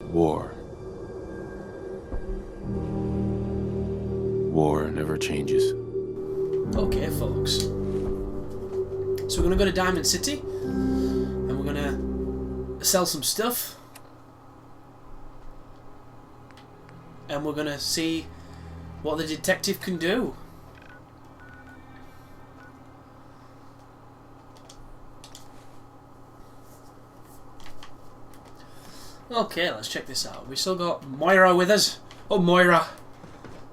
War. War never changes. Okay, folks. So we're gonna go to Diamond City, and we're gonna sell some stuff, and we're gonna see what the detective can do. Okay, let's check this out. We still got Moira with us. Oh, Moira.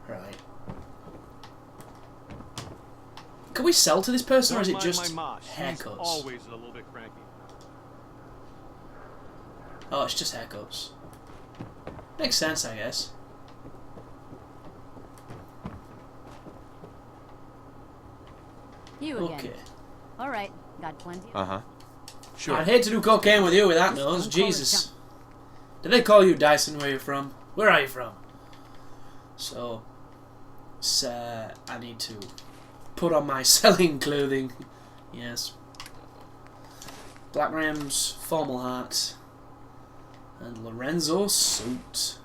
Right. Can we sell to this person, or is it just haircuts? Always a little bit cranky. Oh, it's just haircuts. Makes sense, I guess. You again. Okay. All right, got plenty. Sure. I'd hate to do cocaine with you with that nose. Jesus. Did they call you Dyson where you're from? Where are you from? So, I need to put on my selling clothing. Yes. Black rims, formal hat, and Lorenzo suit.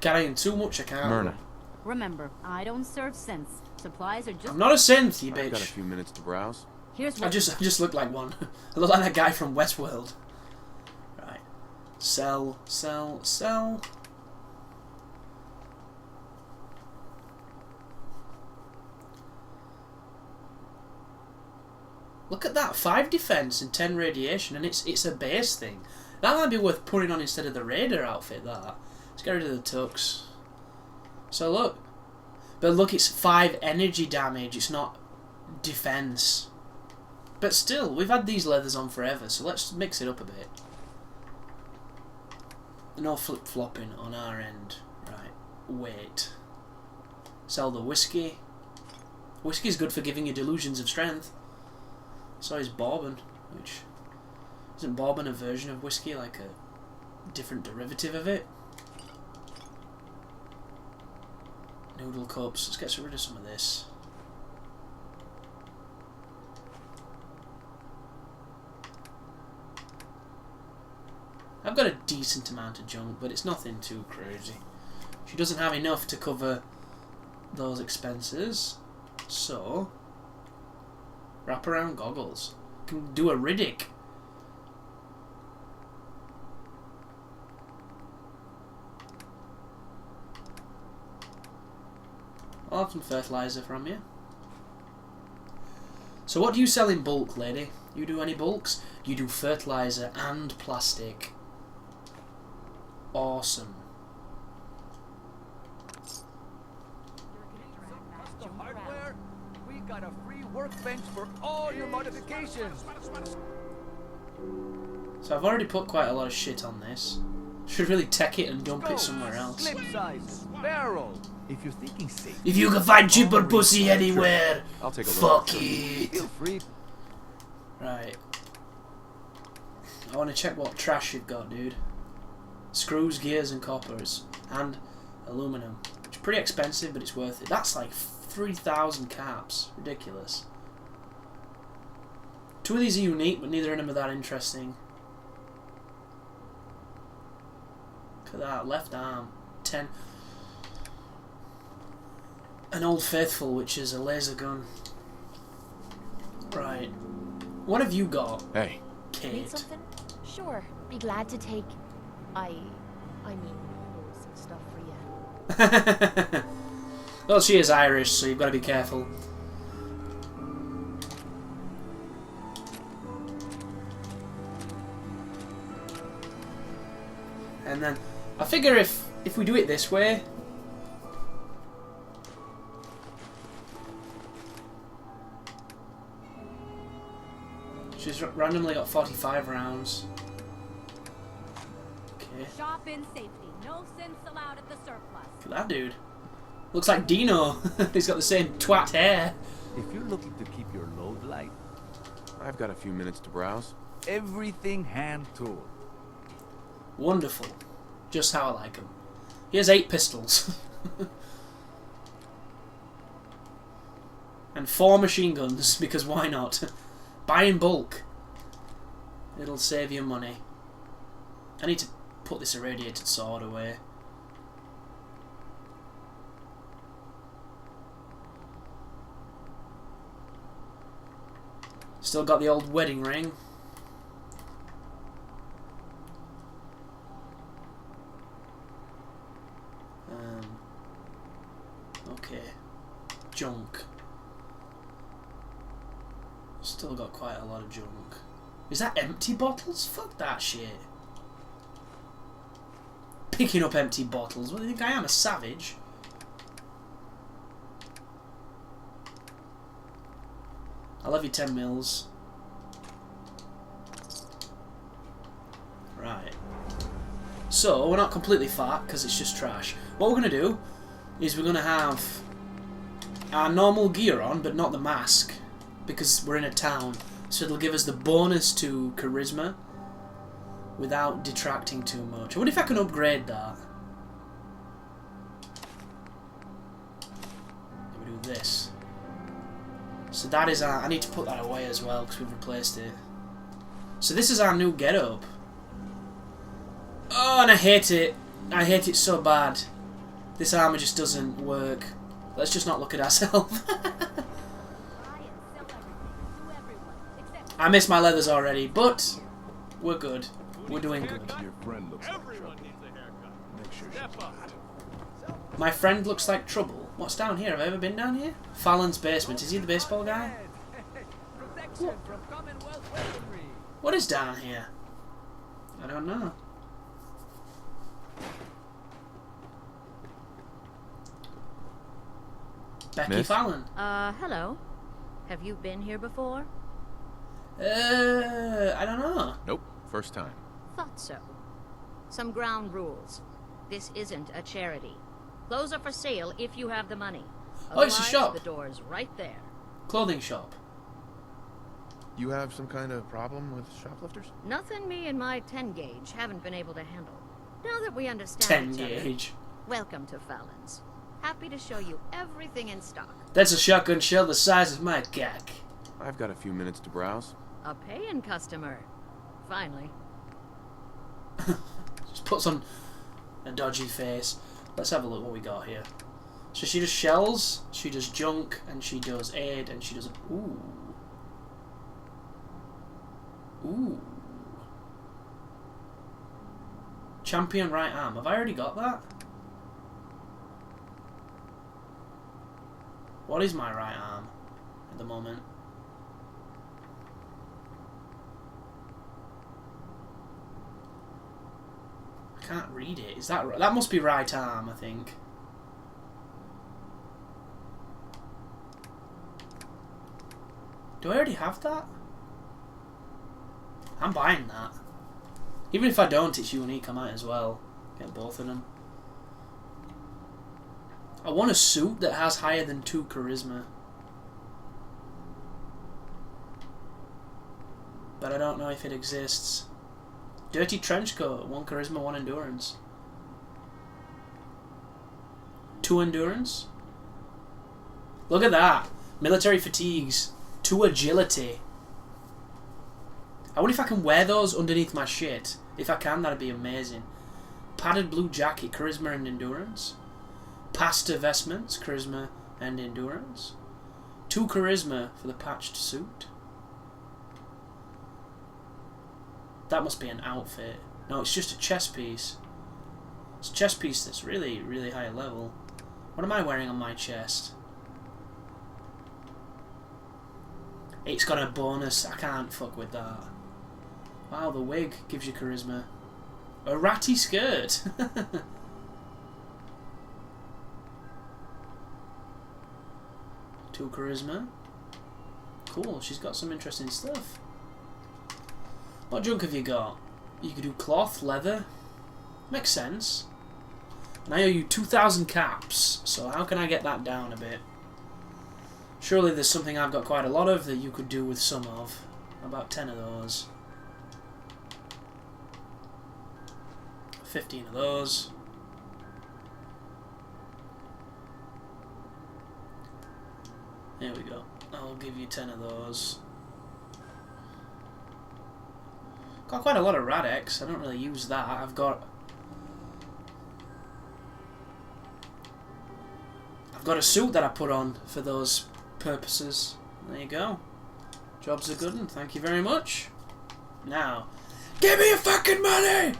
Carrying too much, I can't. Myrna. Remember, I don't serve synths. Supplies are just. I'm not a synth, you I've got a bitch. few minutes to browse. Here's I what. just look like one. I look like that guy from Westworld. Right. Sell, sell, sell. Look at that, 5 defense and 10 radiation, and it's a base thing. That might be worth putting on instead of the raider outfit. That. Let's get rid of the tux. So look, but look, it's 5 energy damage. It's not defense. But still, we've had these leathers on forever, so let's mix it up a bit. No flip-flopping on our end. Right, wait. Sell the whiskey. Whiskey's good for giving you delusions of strength. So is bourbon, which... Isn't bourbon a version of whiskey, like a different derivative of it? Noodle cups. Let's get rid of some of this. I've got a decent amount of junk, but it's nothing too crazy. She doesn't have enough to cover those expenses, so wraparound goggles. Can do a Riddick. I'll have some fertilizer from you. So what do you sell in bulk, lady? You do any bulks? You do fertilizer and plastic. Awesome. Custom hardware, we got a free workbench for all your modifications. So I've already put quite a lot of shit on this. Should really tech it and dump it somewhere else. Slip size, barrel. If you're thinking safe, If you can find cheaper pussy anywhere, I'll take a look. fuck it. feel free. Right. I want to check what trash you've got, dude. Screws, gears, and coppers. And aluminum. It's pretty expensive, but it's worth it. That's like 3,000 caps. Ridiculous. 2 of these are unique, but neither of them are that interesting. Look at that. Left arm. 10. An Old Faithful, which is a laser gun. Right. What have you got, Hey. Need Kate? something? Sure. Be glad to take. I mean, some stuff for you. Well, she is Irish, so you've got to be careful. And then, I figure if we do it this way... She's randomly got 45 rounds. Okay. Shop in safety. No synths allowed at the surplus. Look at that dude. Looks like Dino. He's got the same twat hair. If you're looking to keep your load light, I've got a few minutes to browse. everything hand tooled. Wonderful. Just how I like him. He has 8 pistols. And 4 machine guns, because why not? Buy in bulk. It'll save you money. I need to put this irradiated sword away. Still got the old wedding ring. Okay. Junk. Still got quite a lot of junk. Is that empty bottles? Fuck that shit. Picking up empty bottles. What do you think I am? A savage? I love you 10 mils. Right. So, we're not completely fat because it's just trash. What we're going to do is we're going to have our normal gear on, but not the mask, because we're in a town. So it'll give us the bonus to charisma without detracting too much. I wonder if I can upgrade that. We do this. So that is our... I need to put that away as well because we've replaced it. So this is our new get-up. Oh, and I hate it. I hate it so bad. This armor just doesn't work. Let's just not look at ourselves. I miss my leathers already, but we're good. We're doing good. My friend looks like trouble. What's down here? Have I ever been down here? Fallon's basement. Is he the baseball guy? What is down here? I don't know. Becky Miss? Fallon. Hello. Have you been here before? I don't know. Nope. First time. Thought so. Some ground rules. This isn't a charity. Clothes are for sale if you have the money. Oh, it's a Otherwise, shop. The door's right there. Clothing shop. You have some kind of problem with shoplifters? Nothing me and my 10 gauge haven't been able to handle. Now that we understand 10 each other, gauge. welcome to Fallon's. Happy to show you everything in stock. That's a shotgun shell the size of my cock. I've got a few minutes to browse. A paying customer. Finally. Just puts on a dodgy face. Let's have a look what we got here. So she does shells, she does junk, and she does aid, and she does... Ooh. Ooh. Champion right arm. Have I already got that? What is my right arm at the moment? I can't read it. Is that right? That must be right arm, I think. Do I already have that? I'm buying that. Even if I don't, it's unique. I might as well get both of them. I want a suit that has higher than 2 charisma. But I don't know if it exists. Dirty trench coat, 1 charisma, 1 endurance. 2 endurance? Look at that! Military fatigues. 2 agility. I wonder if I can wear those underneath my shit. If I can, that'd be amazing. Padded blue jacket, charisma and endurance. Pasta vestments, charisma and endurance. 2 charisma for the patched suit. That must be an outfit. No, it's just a chest piece. It's a chest piece that's really, really high level. What am I wearing on my chest? It's got a bonus. I can't fuck with that. Wow, the wig gives you charisma. A ratty skirt. 2 charisma. Cool, she's got some interesting stuff. What junk have you got? You could do cloth, leather. Makes sense. And I owe you 2,000 caps, so how can I get that down a bit? Surely there's something I've got quite a lot of that you could do with some of. About 10 of those. 15 of those. There we go. I'll give you 10 of those. Got quite a lot of Radex. I don't really use that. I've got I've got a suit that I put on for those purposes. There you go. Job's a good one. Thank you very much. Now, give me your fucking money!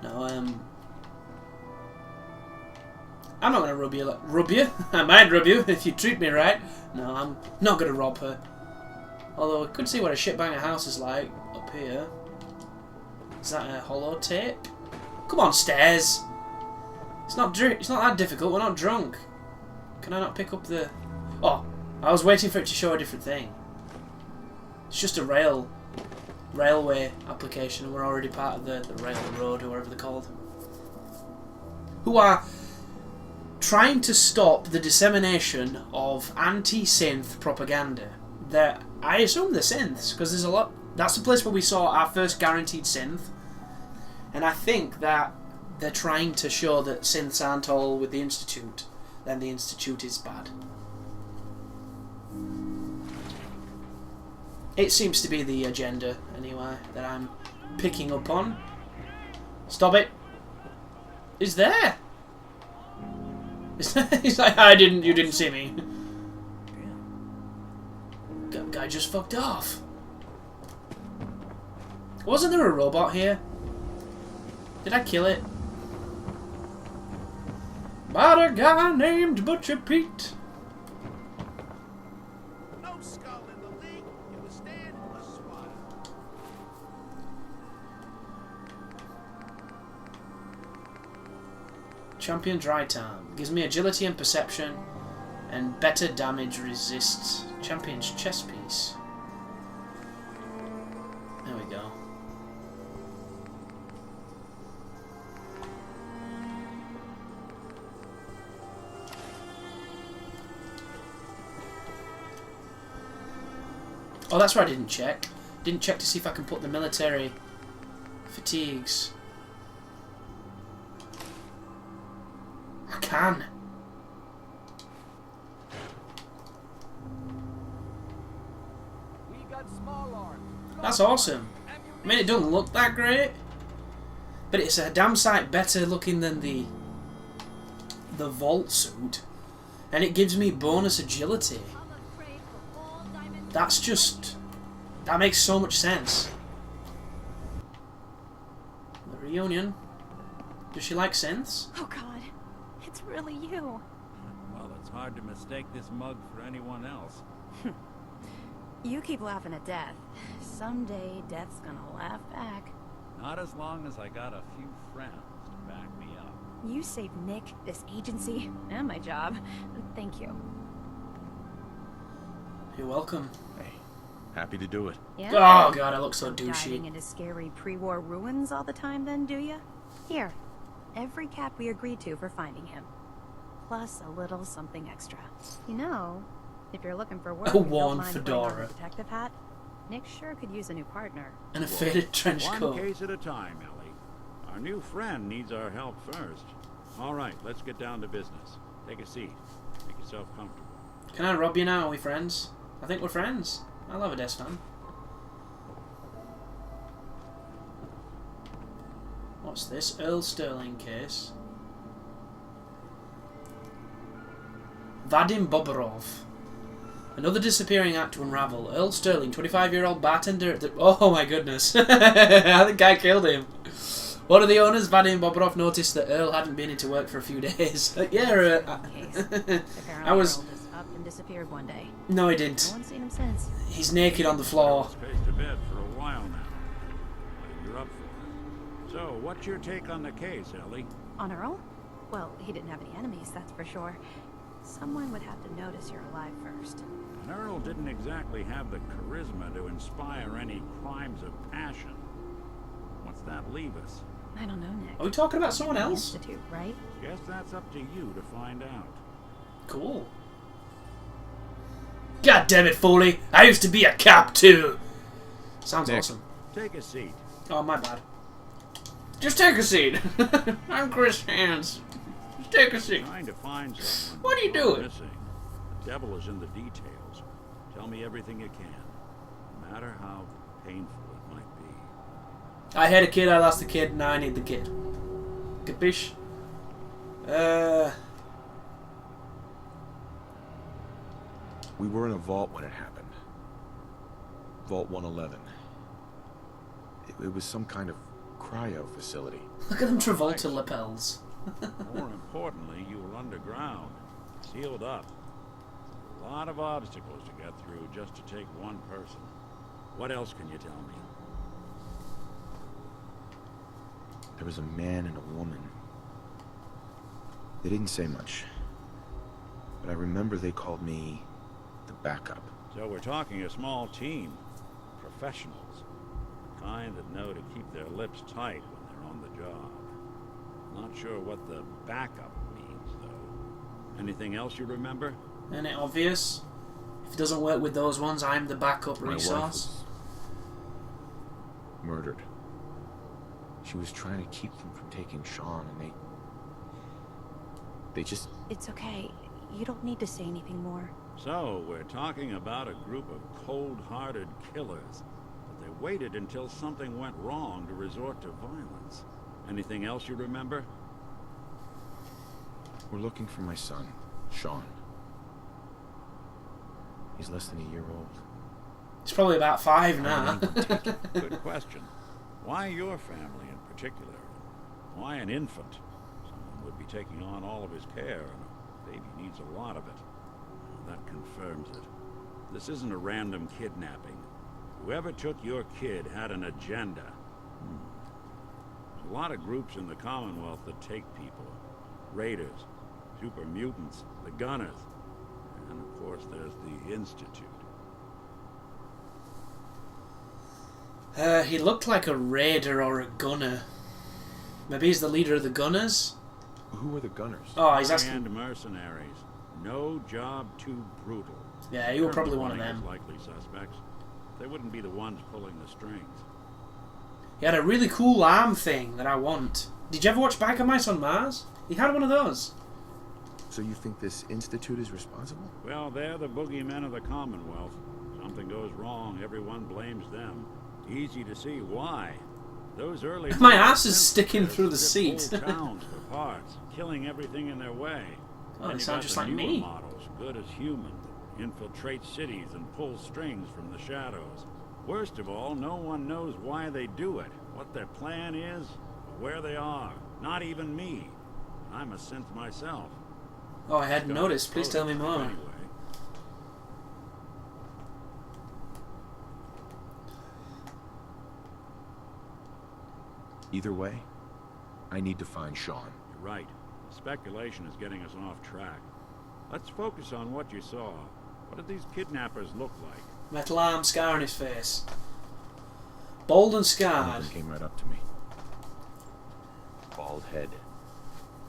No, I'm not gonna rub you. Rub you? I might rub you if you treat me right. No, I'm not gonna rob her. Although I could see what a shitbanger house is like up here. Is that a holotape? Come on, stairs. It's not that difficult. We're not drunk. Can I not pick up the? Oh, I was waiting for it to show a different thing. It's just a railway application, and we're already part of the railroad, or whatever they're called. Who are trying to stop the dissemination of anti-synth propaganda. I assume they're synths, because there's a lot. That's the place where we saw our first guaranteed synth, and I think that they're trying to show that synths aren't all with the Institute, then the Institute is bad. It seems to be the agenda, anyway, that I'm picking up on. Stop it! He's there! He's like, you didn't see me. Guy just fucked off. Wasn't there a robot here? Did I kill it? About a guy named Butcher Pete. No skull in the league. It was stand a spot. Champion Dry Time. Gives me agility and perception, and better damage resists. Champion's chess piece. There we go. Oh, that's where I didn't check. Didn't check to see if I can put the military fatigues. I can. We got small arms. That's awesome. I mean, it doesn't look that great, but it's a damn sight better looking than the vault suit, and it gives me bonus agility. That's just... that makes so much sense. The reunion. Does she like synths? Oh God, it's really you. Well, it's hard to mistake this mug for anyone else. You keep laughing at death. Someday, death's gonna laugh back. Not as long as I got a few friends to back me up. You saved Nick, this agency, and my job. Thank you. You're welcome. Hey, happy to do it. Yeah? Oh God, I look so Diving douchey. into scary pre-war ruins all the time then, do ya? Here, every cap we agreed to for finding him. Plus a little something extra. You know, if you're looking for work, A and don't worn mind putting on fedora. a detective hat, Nick sure could use a new partner. And a faded trench One coat. case at a time, Ellie. Our new friend needs our help first. All right, let's get down to business. Take a seat. Make yourself comfortable. Can I rob you now? Are we friends? I think we're friends. I love a desk fan. What's this? Earl Sterling case. Vadim Boborov. Another disappearing act to unravel. Earl Sterling, 25-year-old bartender at the... Oh my goodness. I think I killed him. One of the owners, Vadim Boborov, noticed that Earl hadn't been into work for a few days. Case. I was... Earl just up and disappeared one day. No, he No didn't. one's seen him since. He's naked on the floor. Earl's paced to bed for a while now. You're up for it. So, what's your take on the case, Ellie? On Earl? Well, he didn't have any enemies, that's for sure. Someone would have to notice you're alive first. And Earl didn't exactly have the charisma to inspire any crimes of passion. What's that leave us? I don't know, Nick. Are we talking about someone The else? Institute, right? Guess that's up to you to find out. Cool. God damn it, Foley! I used to be a cop too! Sounds Nick. awesome. Take a seat. Oh, my bad. Just take a seat. I'm Chris Hands. Just take a seat. Trying to find someone. What are you who's doing? Missing. The devil is in the details. Tell me everything you can, no matter how painful it might be. I had a kid, I lost the kid, now I need the kid. Capiche? We were in a vault when it happened. Vault 111. It was some kind of cryo facility. Look at them Travolta lapels. More importantly, you were underground, sealed up. A lot of obstacles to get through just to take one person. What else can you tell me? There was a man and a woman. They didn't say much. But I remember they called me the backup. So we're talking a small team. Professionals. The kind that know to keep their lips tight when they're on the job. Not sure what the backup means, though. Anything else you remember? Isn't it obvious? If it doesn't work with those ones, I'm the backup My wife resource. was murdered. She was trying to keep them from taking Sean, and they just... It's okay. You don't need to say anything more. So, we're talking about a group of cold-hearted killers. But they waited until something went wrong to resort to violence. Anything else you remember? We're looking for my son, Sean. He's less than a year old. It's probably about 5 now. Good question. Why your family in particular? Why an infant? Someone would be taking on all of his care, and a baby needs a lot of it. That confirms it. This isn't a random kidnapping. Whoever took your kid had an agenda. There's a lot of groups in the Commonwealth that take people. Raiders, super mutants, the Gunners, and of course there's the Institute. He looked like a raider or a gunner. Maybe he's the leader of the Gunners? Who were the Gunners? Oh, he's asking... And mercenaries. No job too brutal. Yeah, you were probably one of They're them. likely suspects. They wouldn't be the ones pulling the strings. He had a really cool arm thing that I want. Did you ever watch Biker Mice on Mars? He had one of those. So you think this institute is responsible? Well, they're the boogeymen of the Commonwealth. Something goes wrong, everyone blames them. Easy to see why. Those early... My ass is sticking through the seat. Whole towns for parts, killing everything in their way. Oh, Then they you sound got just the like newer me. models, good as human, that infiltrate cities and pull strings from the shadows. Worst of all, no one knows why they do it, what their plan is, or where they are. Not even me. I'm a synth myself. Oh, I hadn't noticed. Please tell me more. Anyway. Either way, I need to find Sean. You're right. Speculation is getting us off track. Let's focus on what you saw. What did these kidnappers look like? Metal arm, scar on his face. Bald and One of scarred. them came right up to me. Bald head.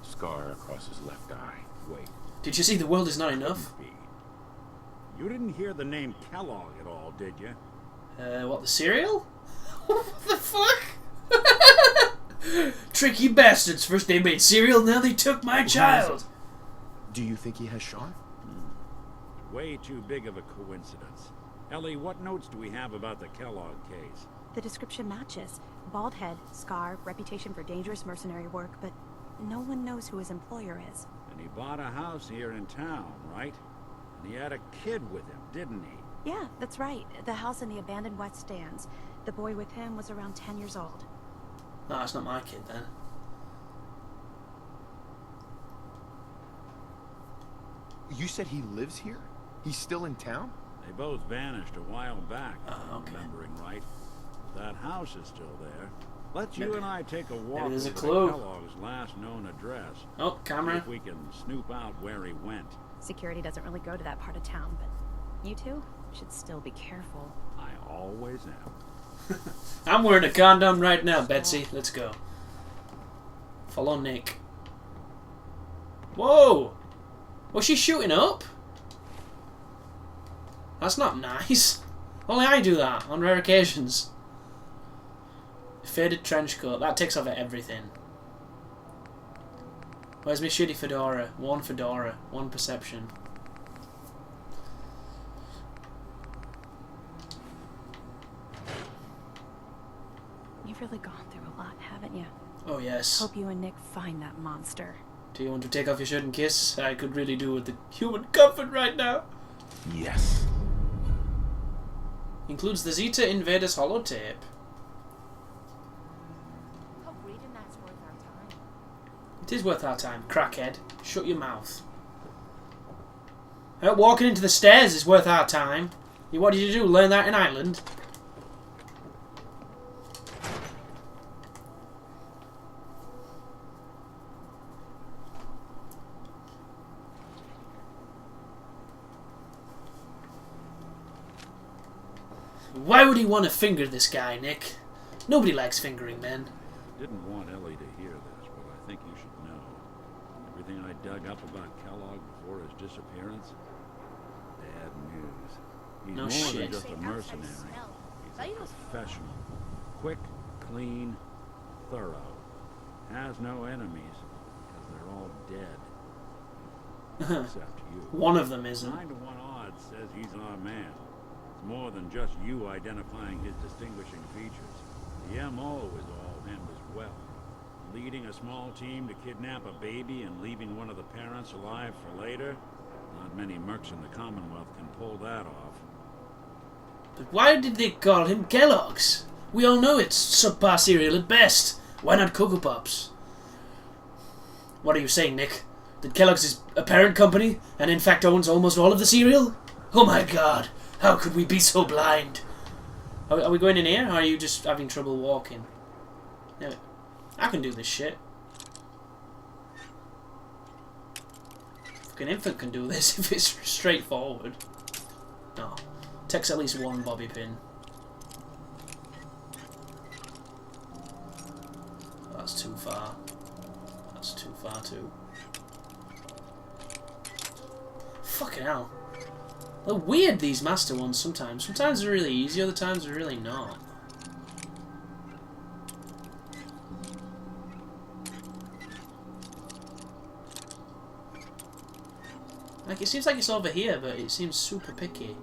Scar across his left eye. Wait. Did you see The World Is Not Enough? You didn't hear the name Kellogg at all, did you? What, the cereal? What the fuck? Tricky bastards. First they made cereal, now they took my child. Do you think he has Sean? Way too big of a coincidence. Ellie, what notes do we have about the Kellogg case? The description matches. Bald head, scar, reputation for dangerous mercenary work, but no one knows who his employer is. And he bought a house here in town, right? And he had a kid with him, didn't he? Yeah, that's right. The house in the abandoned West Stands. The boy with him was around 10 years old. No, it's not my kid then. You said he lives here? He's still in town? They both vanished a while back, if Oh, I'm okay. remembering right. That house is still there. Let's you and I take a walk maybe there's a over clue. to Kellogg's last known address. Oh, See camera. if we can snoop out where he went. Security doesn't really go to that part of town, but you two should still be careful. I always am. I'm wearing a condom right now, Betsy. Let's go. Follow Nick. Whoa! Was she shooting up? That's not nice. Only I do that on rare occasions. Faded trench coat. That takes off everything. Where's my shitty fedora? One perception. You've really gone through a lot, haven't you? Oh yes. Hope you and Nick find that monster. Do you want to take off your shirt and kiss? I could really do with the human comfort right now. Yes. Includes the Zeta Invaders holotape. Hope reading that's worth our time. It is worth our time, crackhead. Shut your mouth. Walking into the stairs is worth our time. What did you do? Learn that in Ireland? Why would he want to finger this guy, Nick? Nobody likes fingering men. Didn't want Ellie to hear this, but I think you should know. Everything I dug up about Kellogg before his disappearance, bad news. He's No more shit. than just a mercenary. He's a professional. Quick, clean, thorough. Has no enemies, because they're all dead. Except you. One of them isn't. 9 to 1 odds says he's our man. It's more than just you identifying his distinguishing features. The M.O. is all him as well. Leading a small team to kidnap a baby and leaving one of the parents alive for later? Not many mercs in the Commonwealth can pull that off. But why did they call him Kellogg's? We all know it's subpar cereal at best. Why not Cocoa Pops? What are you saying, Nick? That Kellogg's is a parent company and in fact owns almost all of the cereal? Oh my god, how could we be so blind? Are we going in here, or are you just having trouble walking? No, I can do this shit. Fucking infant can do this if it's straightforward. No. Takes at least one bobby pin. That's too far. That's too far too. Fucking hell. They're weird, these master ones, sometimes. Sometimes they're really easy, other times they're really not. Like, it seems like it's over here, but it seems super picky.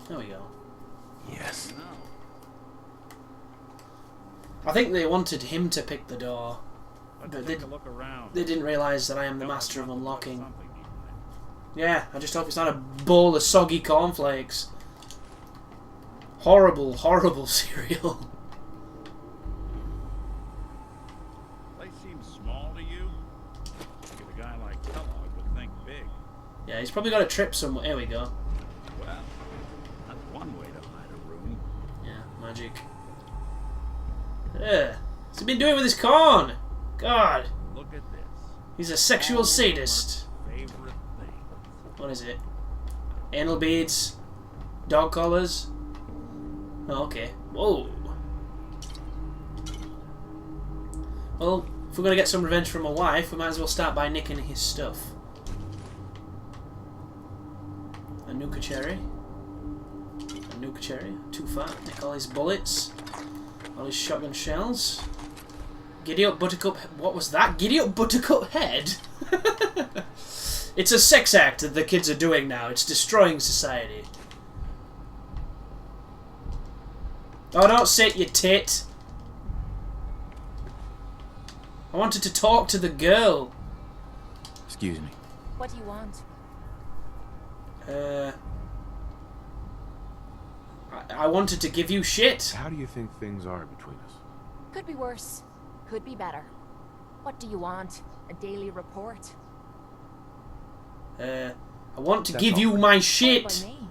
There we go. Yes. I think they wanted him to pick the door. Let's take a look around. They didn't realise that I am the Kellogg master of must have left unlocking. something behind. Yeah, I just hope it's not a bowl of soggy cornflakes. Horrible, horrible cereal. Place seems small to you? A guy like Kellogg would think big. Yeah, he's probably got a trip somewhere. Here we go. Well, that's one way to hide a room. Yeah, magic. What's he been doing with his corn? God, Look at this. he's a sexual sadist. Favorite thing. What is it? Anal beads? Dog collars? Oh, okay. Whoa. Well, if we're going to get some revenge from my wife, we might as well start by nicking his stuff. A nuka cherry. A nuka cherry. Too far. Nick all his bullets. All his shotgun shells. Giddy up buttercup. What was that? Giddy up buttercup head? It's a sex act that the kids are doing now. It's destroying society. Oh, don't sit, you tit. I wanted to talk to the girl. Excuse me. What do you want? I wanted to give you shit. How do you think things are between us? Could be worse. Could be better. What do you want? A daily report? I want to That's give all. you my By shit. me.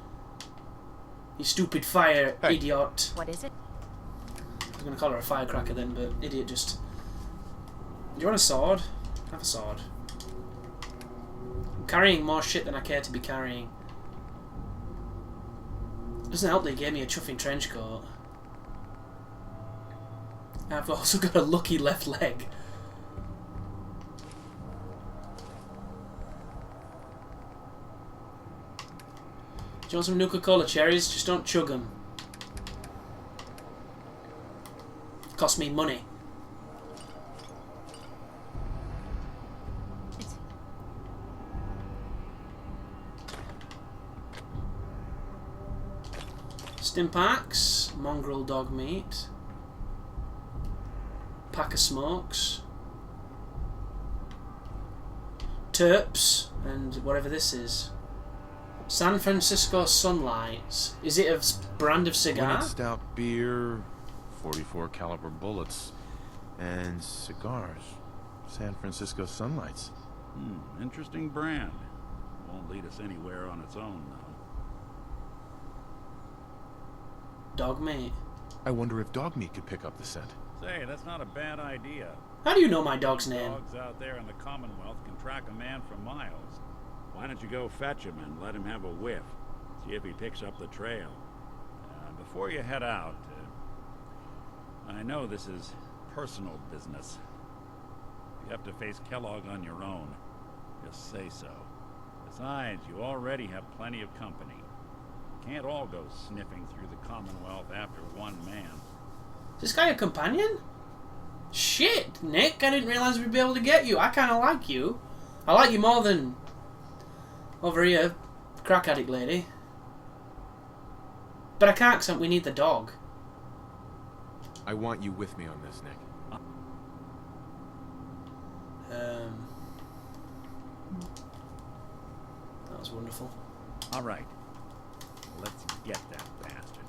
You stupid fire Hey. idiot. What is it? I was going to call her a firecracker then, but idiot just... Do you want a sword? Have a sword. I'm carrying more shit than I care to be carrying. Doesn't help they gave me a chuffing trench coat. I've also got a lucky left leg. Do you want some Nuka-Cola cherries? Just don't chug them. Cost me money. Stim packs, mongrel dog meat, pack of smokes, terps, and whatever this is. San Francisco Sunlights. Is it a brand of cigar? Winning stout beer, 44 caliber bullets, and cigars. San Francisco Sunlights. Interesting brand. Won't lead us anywhere on its own, though. Dog meat. I wonder if dog meat could pick up the scent. Say, that's not a bad idea. How do you know my dog's name? Dogs out there in the Commonwealth can track a man for miles. Why don't you go fetch him and let him have a whiff? See if he picks up the trail. Before you head out, I know this is personal business. If you have to face Kellogg on your own, just say so. Besides, you already have plenty of company. Can't all go sniffing through the Commonwealth after one man. Is this guy a companion? Shit, Nick, I didn't realize we'd be able to get you. I kind of like you. I like you more than over here, crack addict lady. But I can't because we need the dog. I want you with me on this, Nick. That was wonderful. All right. Let's get that bastard.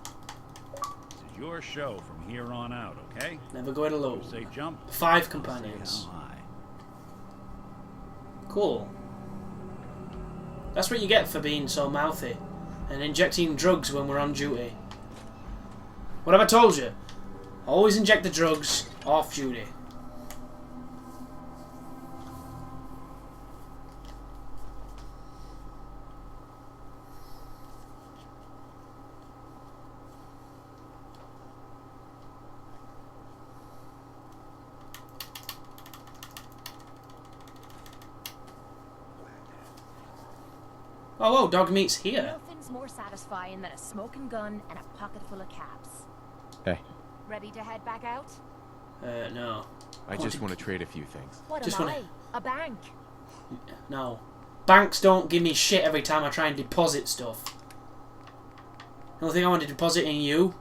This is your show from here on out, okay? Never go it alone. You say jump. 5 companions. Say how high. Cool. That's what you get for being so mouthy and injecting drugs when we're on duty. What have I told you? Always inject the drugs off duty. Oh, dog meat's here. Nothing's more satisfying than a smoking gun and a pocket full of caps. Hey, Ready to head back out? No. I just want to trade a few things. What Just am wanna- I? A bank? No. Banks don't give me shit every time I try and deposit stuff. The only thing I want to deposit in you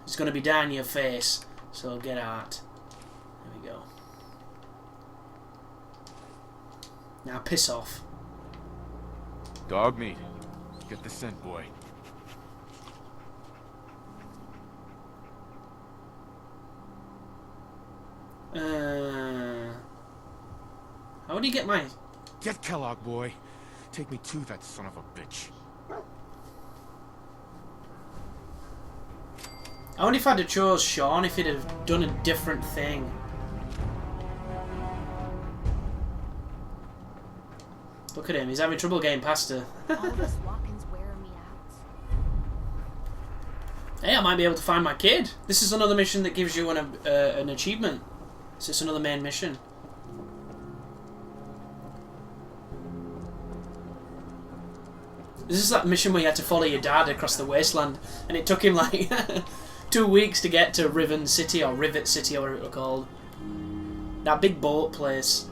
is going to be down your face. So get out. There we go. Now piss off. Dog meat. Get the scent, boy. How would you get my... Get Kellogg, boy. Take me to that son of a bitch. I wonder if I'd have chose Sean if he'd have done a different thing. Look at him, he's having trouble getting past her. All this walking's wearing me out. Hey, I might be able to find my kid. This is another mission that gives you an achievement. So it's another main mission. This is that mission where you had to follow your dad across the wasteland, and it took him like 2 weeks to get to Riven City, or Rivet City, or whatever it was called. That big boat place.